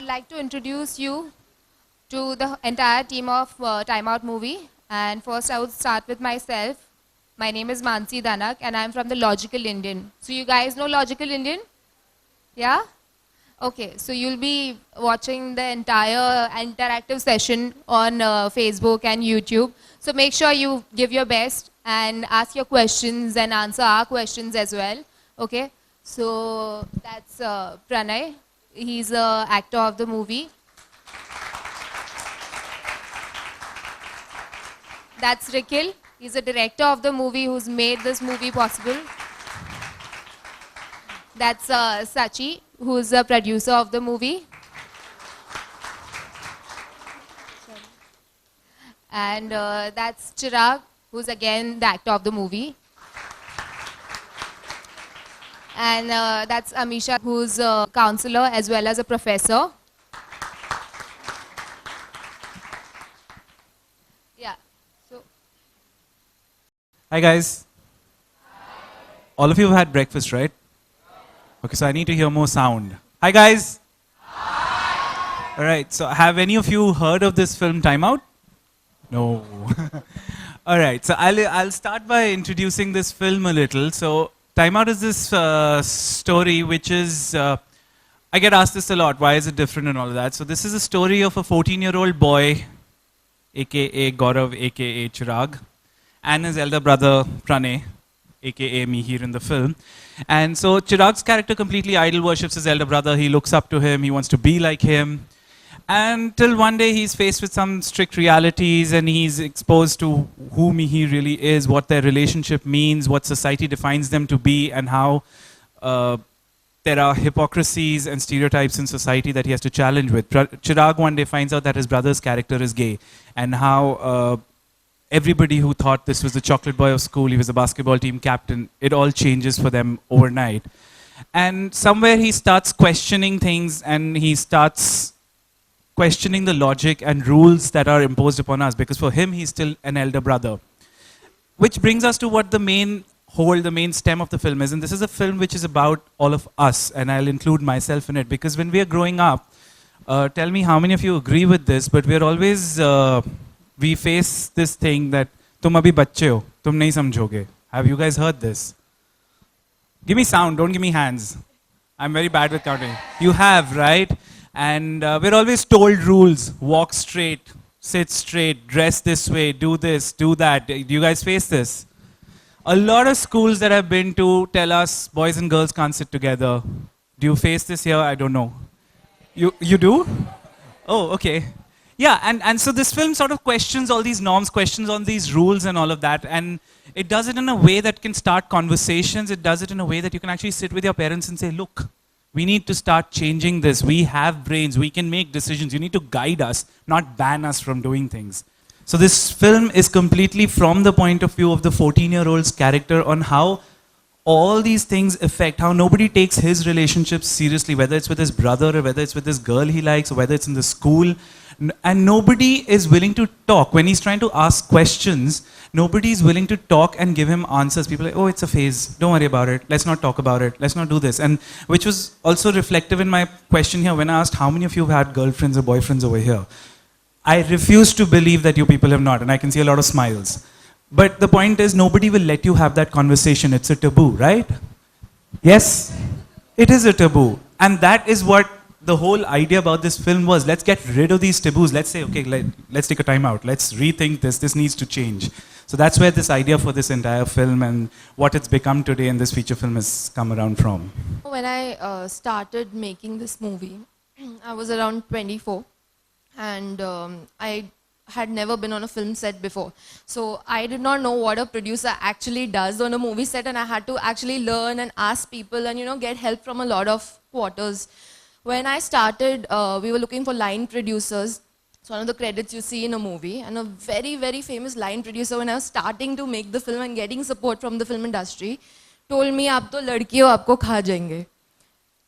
I'd like to introduce you to the entire team of Time Out movie. And first I would start with myself. My name is Mansi Danak and I'm from the Logical Indian. So you guys know Logical Indian? Yeah? Okay, so you'll be watching the entire interactive session on Facebook and YouTube. So make sure you give your best and ask your questions and answer our questions as well. Okay, so that's Pranay. He's the actor of the movie. That's Rikhil. He's the director of the movie who's made this movie possible. That's Sachi, who's the producer of the movie. And that's Chirag, who's again the actor of the movie. And that's Amisha, who's a counselor as well as a professor. Yeah. So. Hi guys. Hi. All of you have had breakfast, right? Okay, so I need to hear more sound. Hi guys. Hi. All right. So have any of you heard of this film Time Out? No. All right. So I'll start by introducing this film a little. So Time Out is this story which is, I get asked this a lot, why is it different and all of that. So this is a story of a 14-year-old boy, aka Gaurav, aka Chirag, and his elder brother Pranay, aka me here in the film. And so Chirag's character completely idol worships his elder brother, he looks up to him, he wants to be like him. Until one day he's faced with some strict realities and he's exposed to who he really is, what their relationship means, what society defines them to be, and how there are hypocrisies and stereotypes in society that he has to challenge with. Chirag one day finds out that his brother's character is gay, and how everybody who thought this was the chocolate boy of school, he was a basketball team captain, it all changes for them overnight. And somewhere he starts questioning things, and he starts questioning the logic and rules that are imposed upon us, because for him he's still an elder brother. Which brings us to what the main stem of the film is, and this is a film which is about all of us, and I'll include myself in it, because when we are growing up, tell me how many of you agree with this, but we're always, we face this thing that, tum abhi bacche ho, tum nahi samjhoge. Have you guys heard this? Give me sound, don't give me hands. I'm very bad with counting. You have, right? And we're always told rules, walk straight, sit straight, dress this way, do this, do that. Do you guys face this? A lot of schools that I've been to tell us boys and girls can't sit together. Do you face this here? I don't know. You do? Oh, okay. Yeah, and so this film sort of questions all these norms, questions all these rules and all of that. And it does it in a way that can start conversations. It does it in a way that you can actually sit with your parents and say, look, we need to start changing this. We have brains. We can make decisions. You need to guide us, not ban us from doing things. So this film is completely from the point of view of the 14-year-old's character on how all these things affect, how nobody takes his relationships seriously, whether it's with his brother or whether it's with this girl he likes or whether it's in the school. And nobody is willing to talk. When he's trying to ask questions, nobody is willing to talk and give him answers. People are like, oh, it's a phase. Don't worry about it. Let's not talk about it. Let's not do this. And which was also reflective in my question here when I asked how many of you have had girlfriends or boyfriends over here. I refuse to believe that you people have not. And I can see a lot of smiles. But the point is, nobody will let you have that conversation. It's a taboo, right? Yes? It is a taboo. And that is what the whole idea about this film was. Let's get rid of these taboos. Let's say, okay, let's take a time out. Let's rethink this. This needs to change. So that's where this idea for this entire film and what it's become today in this feature film has come around from. When I started making this movie, I was around 24, and I had never been on a film set before. So I did not know what a producer actually does on a movie set, and I had to actually learn and ask people and get help from a lot of quarters. When I started, we were looking for line producers. It's one of the credits you see in a movie, and a very, very famous line producer, when I was starting to make the film and getting support from the film industry, told me, "Aap to ladki ho, aapko kha jayenge."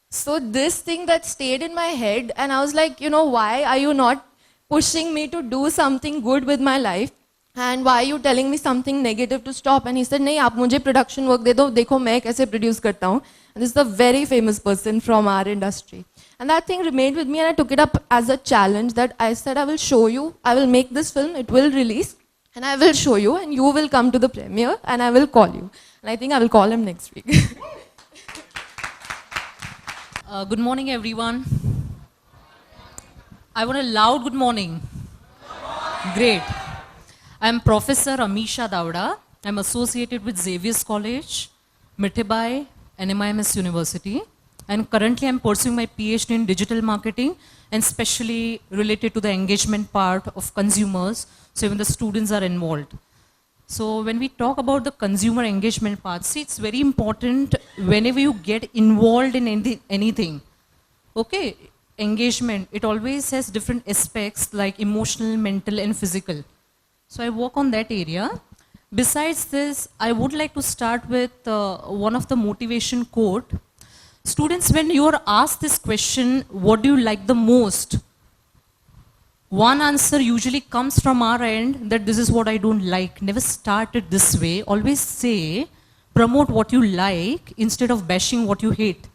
So this thing that stayed in my head, and I was like, why are you not pushing me to do something good with my life? And why are you telling me something negative to stop? And he said, नहीं, आप मुझे production work दे दो, देखो मैं कैसे produce करता हूँ. And this is a very famous person from our industry. And that thing remained with me, and I took it up as a challenge that I said, I will show you, I will make this film, it will release, and I will show you, and you will come to the premiere, and I will call you. And I think I will call him next week. Good morning, everyone. I want a loud good morning. Great. I'm Professor Amisha Davda. I'm associated with Xavier's College, Mithibai, and MIMS University. And currently I'm pursuing my PhD in digital marketing and specially related to the engagement part of consumers, so even the students are involved. So when we talk about the consumer engagement part, see, it's very important whenever you get involved in anything. Okay, engagement, it always has different aspects like emotional, mental, and physical. So I work on that area. Besides this, I would like to start with one of the motivation quote. Students, when you are asked this question, what do you like the most? One answer usually comes from our end that this is what I don't like. Never start it this way. Always say, promote what you like instead of bashing what you hate.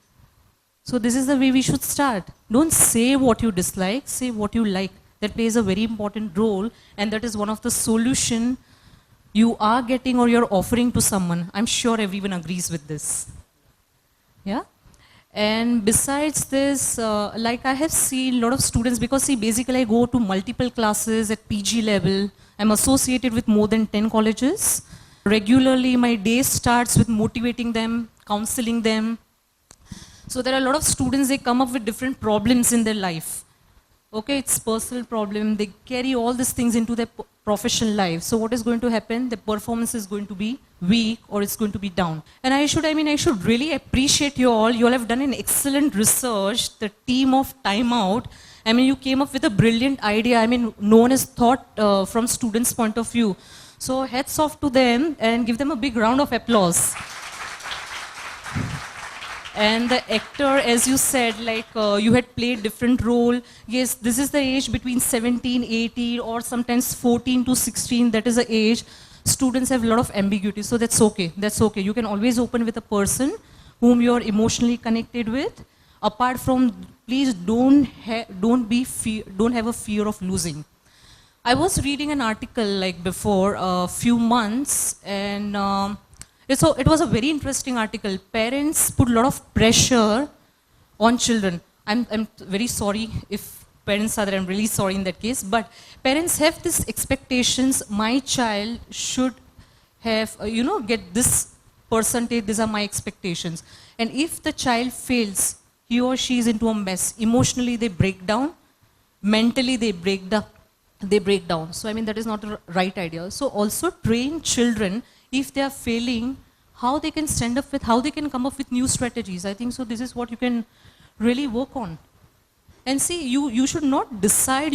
So this is the way we should start. Don't say what you dislike, say what you like. That plays a very important role, and that is one of the solution you are getting or you're offering to someone. I'm sure everyone agrees with this. Yeah? And besides this, like I have seen a lot of students, because see, basically I go to multiple classes at PG level. I'm associated with more than 10 colleges. Regularly, my day starts with motivating them, counseling them. So there are a lot of students, they come up with different problems in their life. Okay, it's personal problem. They carry all these things into their professional life. So what is going to happen? The performance is going to be weak or it's going to be down. And I should really appreciate you all. You all have done an excellent research. The team of Time Out, you came up with a brilliant idea. No one has thought from students' point of view. So hats off to them and give them a big round of applause. And the actor, as you said, you had played different role. Yes, this is the age between 17, 18, or sometimes 14 to 16. That is the age. Students have a lot of ambiguity, so that's okay. That's okay. You can always open with a person whom you're emotionally connected with. Apart from, please don't have a fear of losing. I was reading an article before a few months, and so it was a very interesting article. Parents put a lot of pressure on children. I'm very sorry if parents are there. I'm really sorry in that case. But parents have these expectations. My child should have, get this percentage. These are my expectations. And if the child fails, he or she is into a mess. Emotionally, they break down. Mentally, they break down. So, that is not the right idea. So, also train children. If they are failing, how they can stand up with, how they can come up with new strategies. I think so this is what you can really work on. And see, you should not decide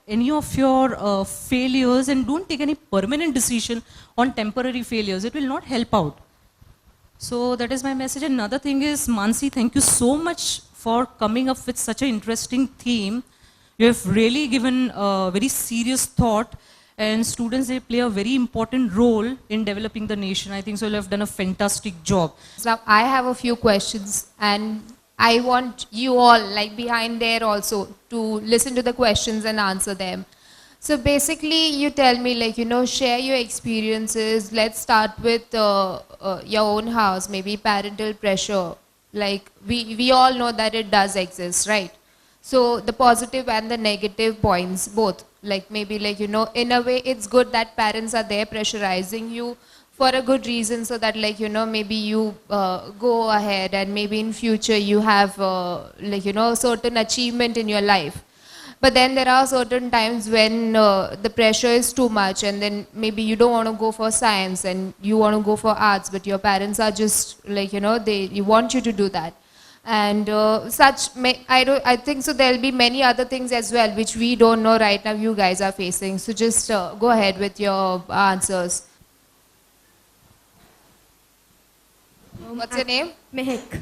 any of your failures, and don't take any permanent decision on temporary failures. It will not help out. So that is my message. Another thing is, Mansi, thank you so much for coming up with such an interesting theme. You have really given a very serious thought. And students, they play a very important role in developing the nation. I think so you have done a fantastic job. So I have a few questions, and I want you all, behind there also, to listen to the questions and answer them. So basically, you tell me, share your experiences. Let's start with your own house, maybe parental pressure. We all know that it does exist, right? So the positive and the negative points, both. Maybe in a way it's good that parents are there pressurizing you for a good reason, so that maybe you go ahead and maybe in future you have certain achievement in your life. But then there are certain times when the pressure is too much, and then maybe you don't want to go for science and you want to go for arts, but your parents are just they want you to do that. And I think so there'll be many other things as well which we don't know right now you guys are facing. So just go ahead with your answers. What's your name? Mehek.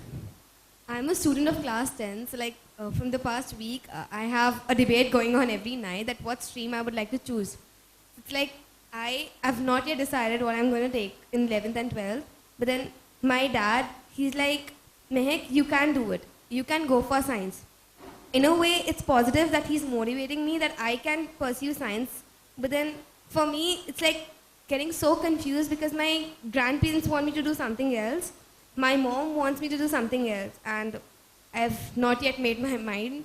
I'm a student of class 10. So from the past week, I have a debate going on every night that what stream I would like to choose. It's I have not yet decided what I'm going to take in 11th and 12th. But then my dad, he's like, Mehek, you can do it. you can go for science. In a way, it's positive that he's motivating me that I can pursue science. But then for me, it's like getting so confused because my grandparents want me to do something else. My mom wants me to do something else. And I've not yet made my mind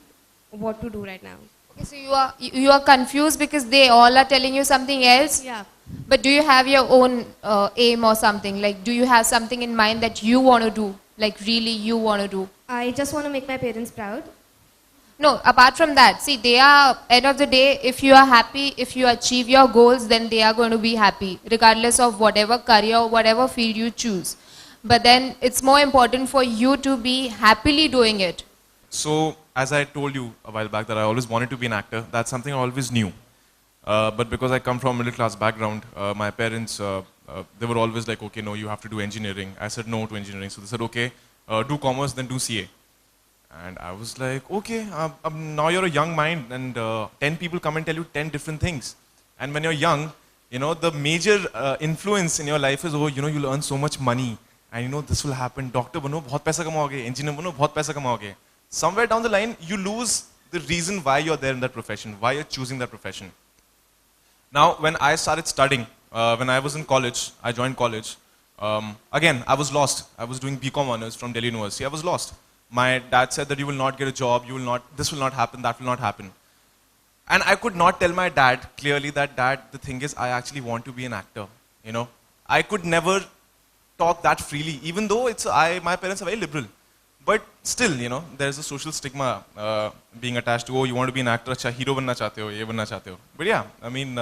what to do right now. Okay, so you are confused because they all are telling you something else. Yeah. But do you have your own aim or something? Like, do you have something in mind that you want to do? Like, really you want to do? I just want to make my parents proud. No, apart from that, see, they are, end of the day, if you are happy, if you achieve your goals, then they are going to be happy, regardless of whatever career or whatever field you choose. But then it's more important for you to be happily doing it. So, as I told you a while back that I always wanted to be an actor, that's something I always knew. But because I come from a middle class background, my parents, they were always like, okay, no, you have to do engineering. I said no to engineering. So they said, okay, do commerce, then do CA. And I was like, okay, now you're a young mind and 10 people come and tell you 10 different things. And when you're young, you know, the major influence in your life is, oh, you know, you'll earn so much money. And you know, this will happen. Doctor bano, bahut paisa kamaoge. Engineer bano, bahut paisa kamaoge. Somewhere down the line, you lose the reason why you're there in that profession, why you're choosing that profession. Now, when I started studying, when I was in college, I joined college. Again, I was lost. I was doing BCom honors from Delhi University. I was lost. My dad said that you will not get a job, you will not, this will not happen, that will not happen. And I could not tell my dad clearly that, Dad, the thing is, I actually want to be an actor. You know, I could never talk that freely, even though my parents are very liberal. But still, you know, there is a social stigma being attached to, oh, you want to be an actor, acha, hero banna chahte ho, ye banna chahte ho. But yeah, I mean,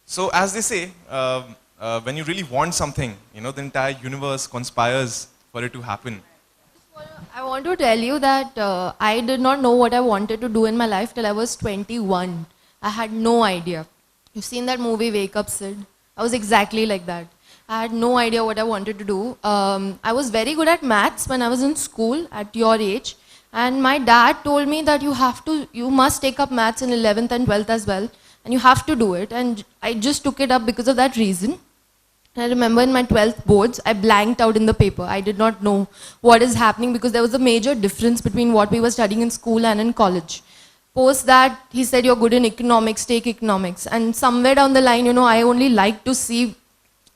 so as they say, when you really want something, you know, the entire universe conspires for it to happen. I want to tell you that I did not know what I wanted to do in my life till I was 21. I had no idea. You've seen that movie, Wake Up Sid? I was exactly like that. I had no idea what I wanted to do. I was very good at maths when I was in school at your age. And my dad told me that you must take up maths in 11th and 12th as well. And you have to do it. And I just took it up because of that reason. I remember in my 12th boards, I blanked out in the paper. I did not know what is happening because there was a major difference between what we were studying in school and in college. Post that, he said, you're good in economics, take economics. And somewhere down the line, you know, I only see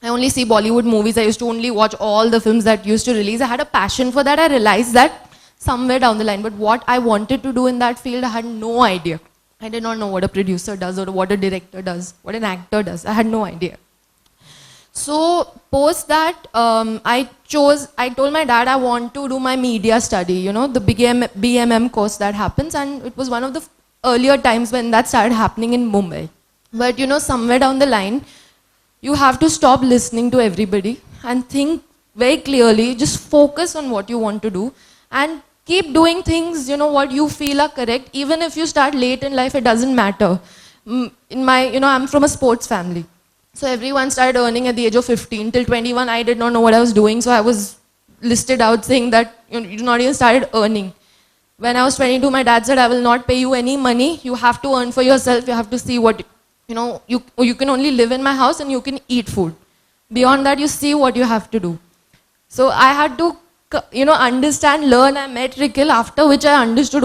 Bollywood movies. I used to only watch all the films that used to release. I had a passion for that. I realized that somewhere down the line. But what I wanted to do in that field, I had no idea. I did not know what a producer does or what a director does, what an actor does. I had no idea. So post that, I told my dad I want to do my media study, you know, the BMM course that happens, and it was one of the earlier times when that started happening in Mumbai. But you know, somewhere down the line, you have to stop listening to everybody and think very clearly, just focus on what you want to do and keep doing things, you know, what you feel are correct. Even if you start late in life, it doesn't matter. I'm from a sports family. So everyone started earning at the age of 15. Till 21, I did not know what I was doing. So I was listed out saying that you not even started earning. When I was 22, my dad said, I will not pay you any money. You have to earn for yourself. You have to see what, you know, you can only live in my house and you can eat food. Beyond that, you see what you have to do. So I had to, you know, understand, learn. I met Rikhil, after which I understood,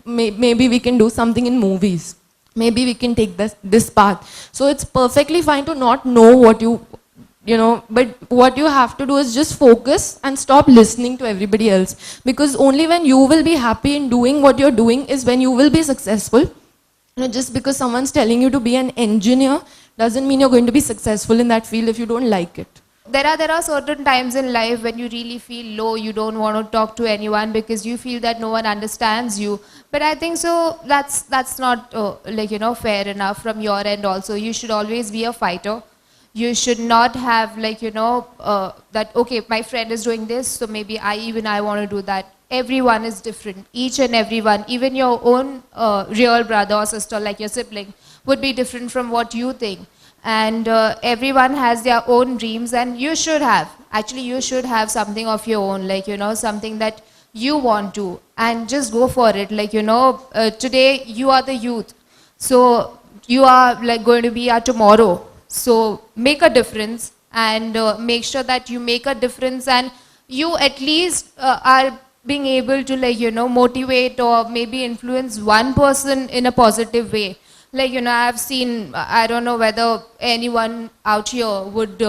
maybe we can do something in movies. Maybe we can take this path. So it's perfectly fine to not know what but what you have to do is just focus and stop listening to everybody else. Because only when you will be happy in doing what you're doing is when you will be successful. You know, just because someone's telling you to be an engineer doesn't mean you're going to be successful in that field if you don't like it. There are certain times in life when you really feel low, you don't want to talk to anyone because you feel that no one understands you. But I think so that's not fair enough from your end also. You should always be a fighter. You should not have that, okay, my friend is doing this, so maybe I want to do that. Everyone is different, each and everyone, even your own real brother or sister, like your sibling, would be different from what you think. And everyone has their own dreams, and you should have something of your own, something that you want to, and just go for it. Today you are the youth, so you are going to be our tomorrow. So make a difference, and make sure that you make a difference, and you at least are being able to like, motivate or maybe influence one person in a positive way. Like, I've seen, I don't know whether anyone out here would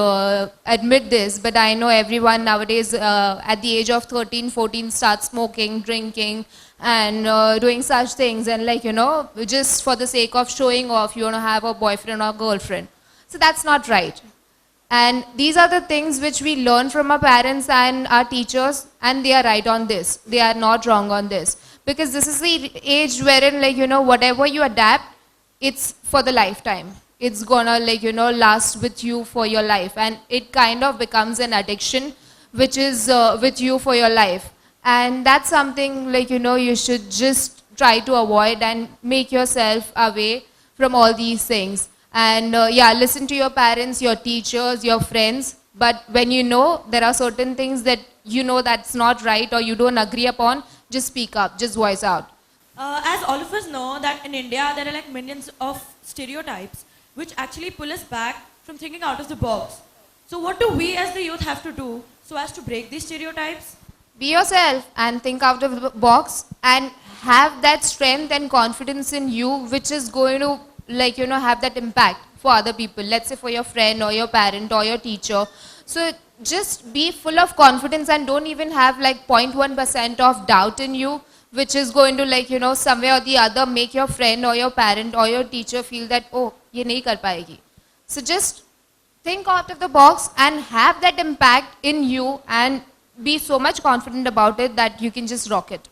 admit this, but I know everyone nowadays at the age of 13, 14 starts smoking, drinking, and doing such things. And like, just for the sake of showing off, you want to have a boyfriend or girlfriend. So that's not right. And these are the things which we learn from our parents and our teachers, and they are right on this. They are not wrong on this. Because this is the age wherein, like, whatever you adapt, it's for the lifetime. It's gonna, like, last with you for your life. And it kind of becomes an addiction, which is with you for your life. And that's something, like, you should just try to avoid and make yourself away from all these things. And yeah, listen to your parents, your teachers, your friends. But when there are certain things that that's not right or you don't agree upon, just speak up, just voice out. As all of us know that in India there are like millions of stereotypes which actually pull us back from thinking out of the box. So what do we as the youth have to do so as to break these stereotypes? Be yourself and think out of the box and have that strength and confidence in you, which is going to like, have that impact for other people. Let's say for your friend or your parent or your teacher. So just be full of confidence and don't even have like 0.1% of doubt in you, which is going to like, somewhere or the other make your friend or your parent or your teacher feel that, oh, ye nahi kar payegi. So just think out of the box and have that impact in you and be so much confident about it that you can just rock it.